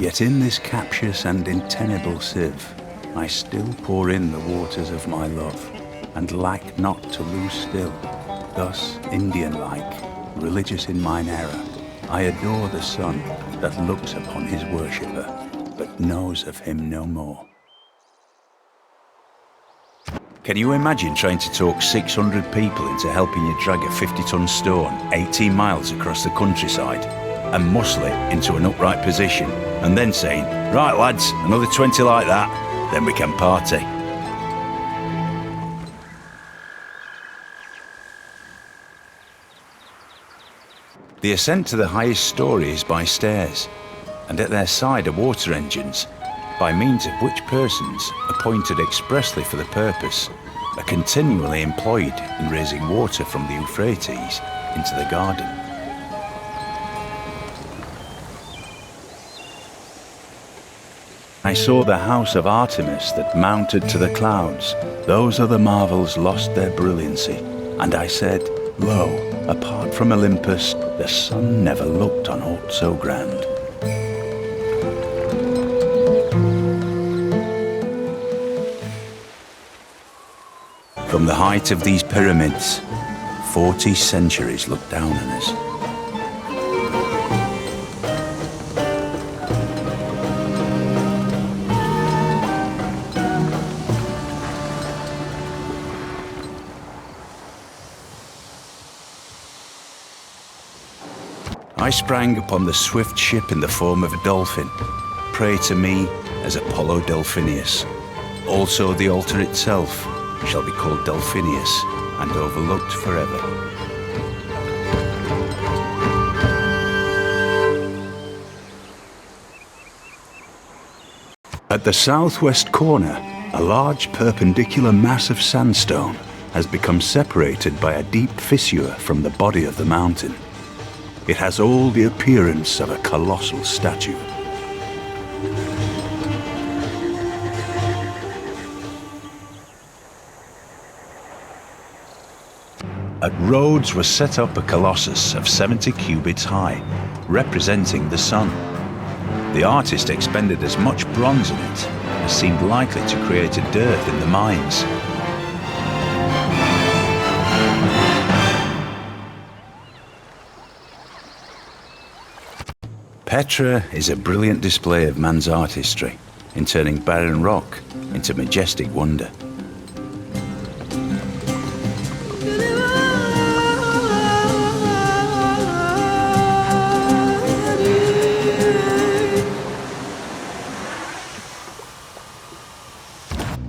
Yet in this captious and untenable sieve, I still pour in the waters of my love, and lack not to lose still. Thus, Indian-like, religious in mine error, I adore the sun that looks upon his worshipper, but knows of him no more. Can you imagine trying to talk 600 people into helping you drag a 50-ton stone 18 miles across the countryside and muscle it into an upright position, and then saying, "Right lads, another 20 like that, then we can party"? The ascent to the highest story is by stairs, and at their side are water engines, by means of which persons, appointed expressly for the purpose, are continually employed in raising water from the Euphrates into the garden. I saw the house of Artemis that mounted to the clouds. Those other marvels lost their brilliancy, and I said, "Lo, apart from Olympus, the sun never looked on aught so grand." From the height of these pyramids, 40 centuries look down on us. I sprang upon the swift ship in the form of a dolphin, prey to me as Apollo Delphinius. Also the altar itself shall be called Delphinius and overlooked forever. At the southwest corner, a large perpendicular mass of sandstone has become separated by a deep fissure from the body of the mountain. It has all the appearance of a colossal statue. At Rhodes was set up a colossus of 70 cubits high, representing the sun. The artist expended as much bronze in it as seemed likely to create a dearth in the mines. Petra is a brilliant display of man's artistry in turning barren rock into majestic wonder.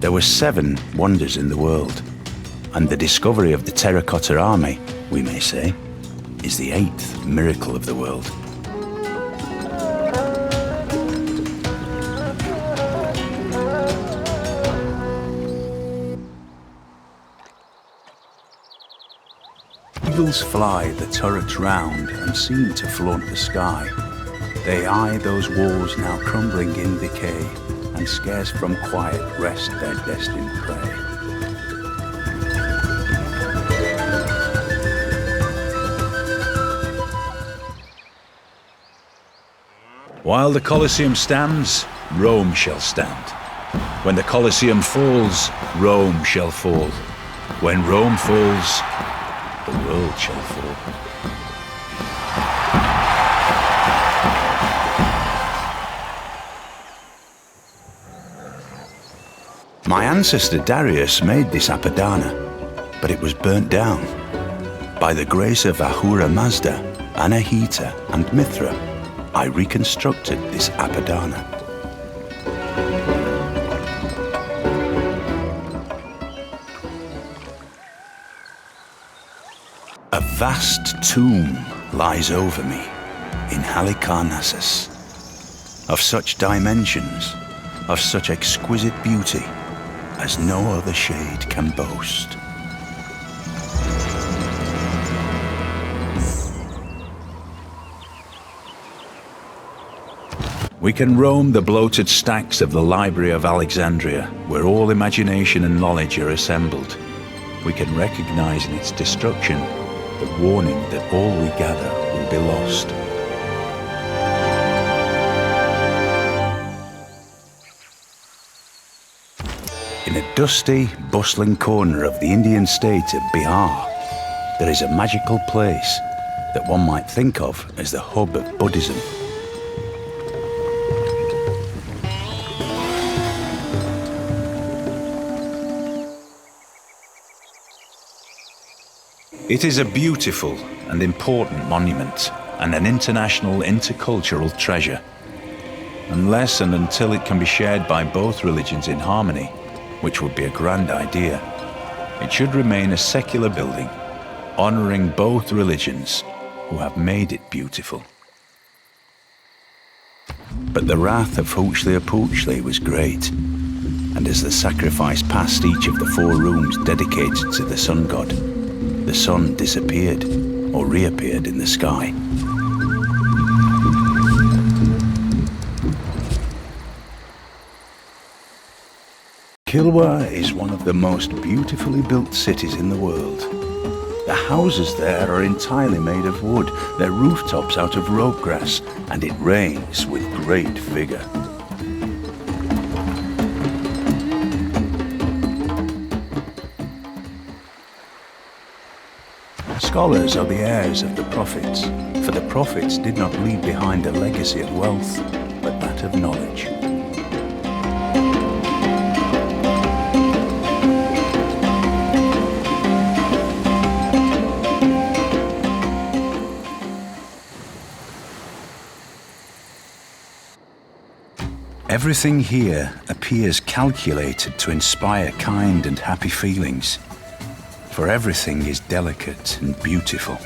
There were 7 wonders in the world, and the discovery of the terracotta army, we may say, is the 8th miracle of the world. Eagles fly the turrets round and seem to flaunt the sky. They eye those walls now crumbling in decay, and scarce from quiet rest their destined prey. While the Colosseum stands, Rome shall stand. When the Colosseum falls, Rome shall fall. When Rome falls, the world shall fall. My ancestor Darius made this Apadana, but it was burnt down. By the grace of Ahura Mazda, Anahita, and Mithra, I reconstructed this Apadana. A vast tomb lies over me in Halicarnassus, of such dimensions, of such exquisite beauty, as no other shade can boast. We can roam the bloated stacks of the Library of Alexandria, where all imagination and knowledge are assembled. We can recognize in its destruction the warning that all we gather will be lost. In a dusty, bustling corner of the Indian state of Bihar, there is a magical place that one might think of as the hub of Buddhism. It is a beautiful and important monument and an international intercultural treasure. Unless and until it can be shared by both religions in harmony, which would be a grand idea, it should remain a secular building, honouring both religions who have made it beautiful. But the wrath of Huxley was great, and as the sacrifice passed each of the 4 rooms dedicated to the sun god, the sun disappeared or reappeared in the sky. Kilwa is one of the most beautifully built cities in the world. The houses there are entirely made of wood, their rooftops out of rope grass, and it rains with great vigour. Scholars are the heirs of the prophets, for the prophets did not leave behind a legacy of wealth, but that of knowledge. Everything here appears calculated to inspire kind and happy feelings, for everything is delicate and beautiful.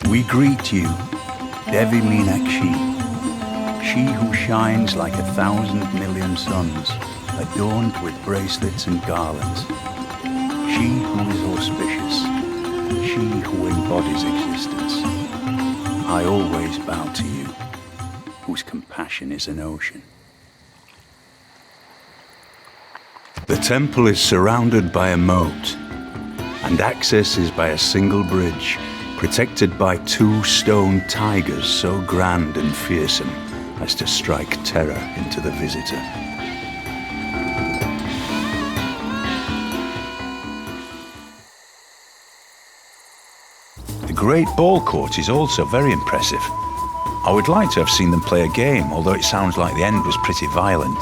We greet you, Devi Meenakshi, she who shines like 1,000,000,000 suns, adorned with bracelets and garlands. She who is auspicious, she who embodies existence. I always bow to you, whose compassion is an ocean. The temple is surrounded by a moat, and access is by a single bridge, protected by 2 stone tigers so grand and fearsome as to strike terror into the visitor. The great ball court is also very impressive. I would like to have seen them play a game, although it sounds like the end was pretty violent.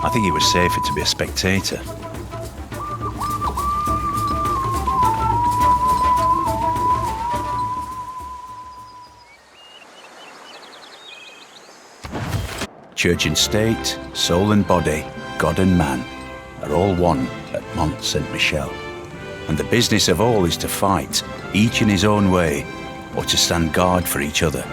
I think it was safer to be a spectator. Church and state, soul and body, God and man are all one at N.Y.C. And the business of all is to fight, each in his own way, or to stand guard for each other.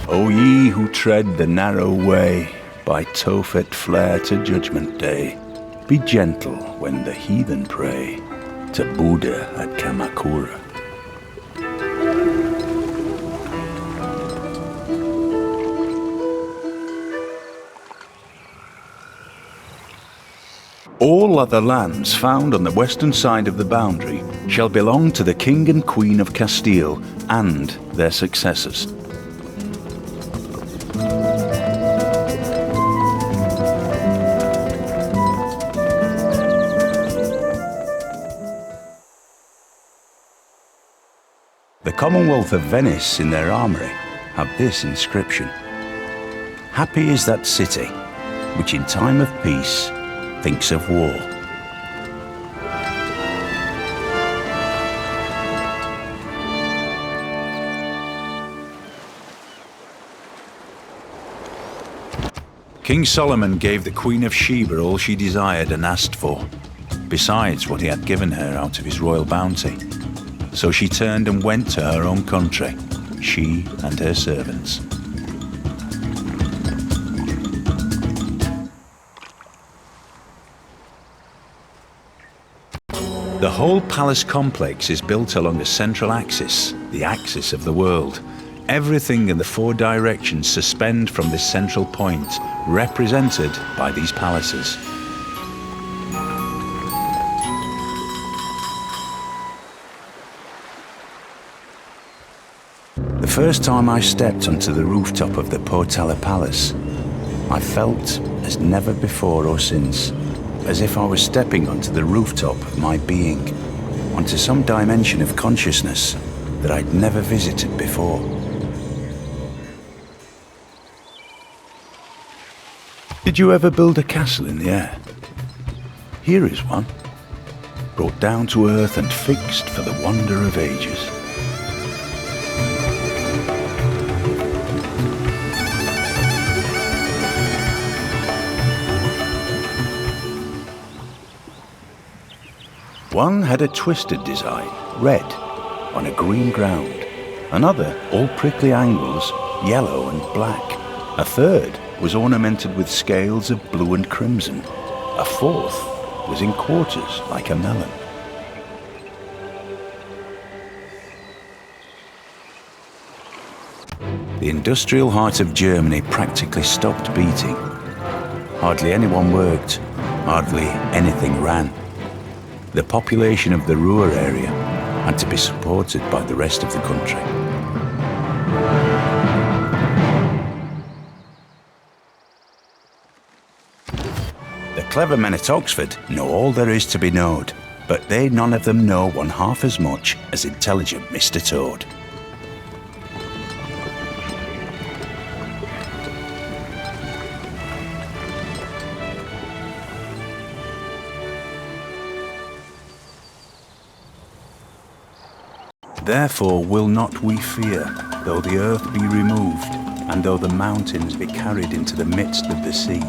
O ye who tread the narrow way, by Tophet flare to Judgment Day, be gentle when the heathen pray to Buddha at Kamakura. All other lands found on the western side of the boundary shall belong to the King and Queen of Castile and their successors. The Commonwealth of Venice in their armoury have this inscription: "Happy is that city which in time of peace thinks of war." King Solomon gave the Queen of Sheba all she desired and asked for, besides what he had given her out of his royal bounty. So she turned and went to her own country, she and her servants. The whole palace complex is built along a central axis, the axis of the world, Everything in the four directions suspend from this central point, represented by these palaces. The first time I stepped onto the rooftop of the Potala Palace, I felt as never before or since, as if I was stepping onto the rooftop of my being, onto some dimension of consciousness that I'd never visited before. Did you ever build a castle in the air? Here is one, brought down to earth and fixed for the wonder of ages. One had a twisted design, red, on a green ground. Another, all prickly angles, yellow and black. A third was ornamented with scales of blue and crimson. A fourth was in quarters like a melon. The industrial heart of Germany practically stopped beating. Hardly anyone worked, hardly anything ran. The population of the Ruhr area had to be supported by the rest of the country. The clever men at Oxford know all there is to be knowed, but they none of them know one half as much as intelligent Mr. Toad. Therefore will not we fear, though the earth be removed, and though the mountains be carried into the midst of the sea,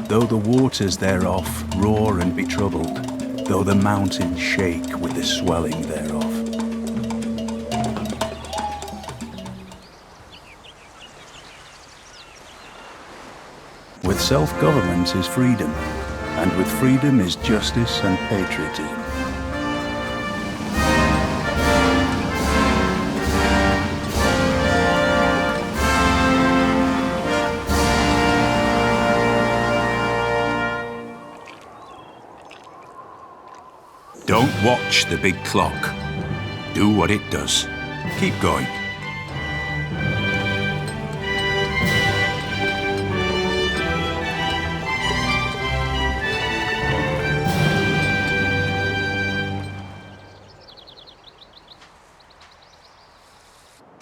though the waters thereof roar and be troubled, though the mountains shake with the swelling thereof. With self-government is freedom, and with freedom is justice and patriotism. Don't watch the big clock. Do what it does. Keep going.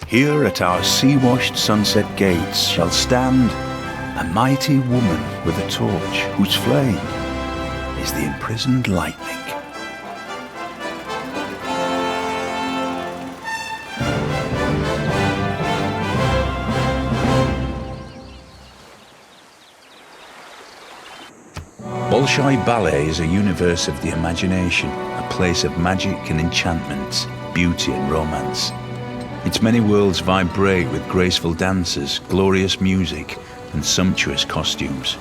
Here at our sea-washed sunset gates shall stand a mighty woman with a torch whose flame is the imprisoned lightning. Bolshoi Ballet is a universe of the imagination, a place of magic and enchantment, beauty and romance. Its many worlds vibrate with graceful dances, glorious music, and sumptuous costumes.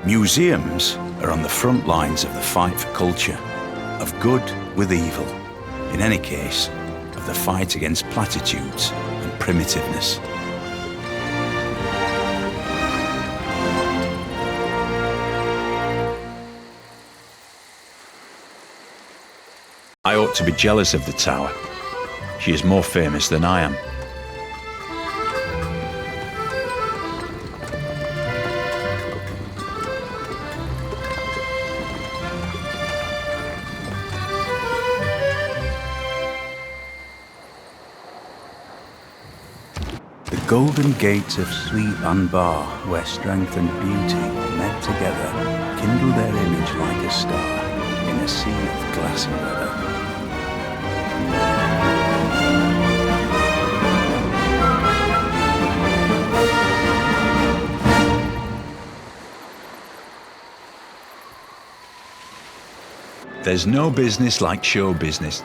Museums are on the front lines of the fight for culture, of good with evil. In any case, of the fight against platitudes and primitiveness. I ought to be jealous of the tower. She is more famous than I am. The golden gates of sleep and bar, where strength and beauty met together, kindle their image like a star in a sea of glassy weather. There's no business like show business.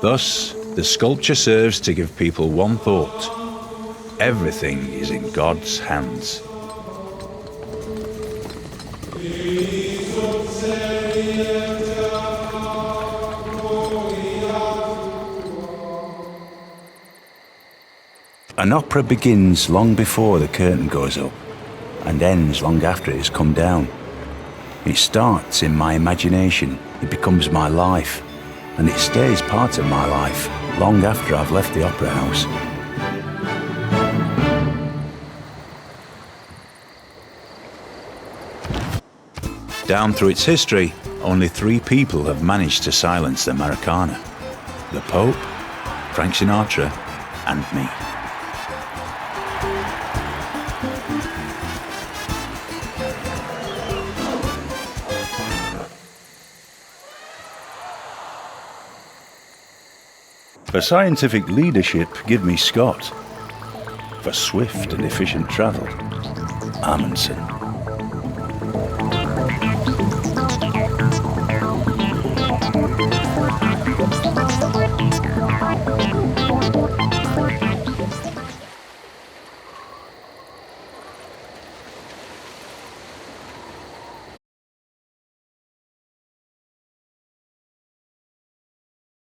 Thus, the sculpture serves to give people one thought: everything is in God's hands. An opera begins long before the curtain goes up and ends long after it has come down. It starts in my imagination, it becomes my life, and it stays part of my life long after I've left the opera house. Down through its history, only 3 people have managed to silence the Americana: the Pope, Frank Sinatra, and me. For scientific leadership, give me Scott. For swift and efficient travel, Amundsen.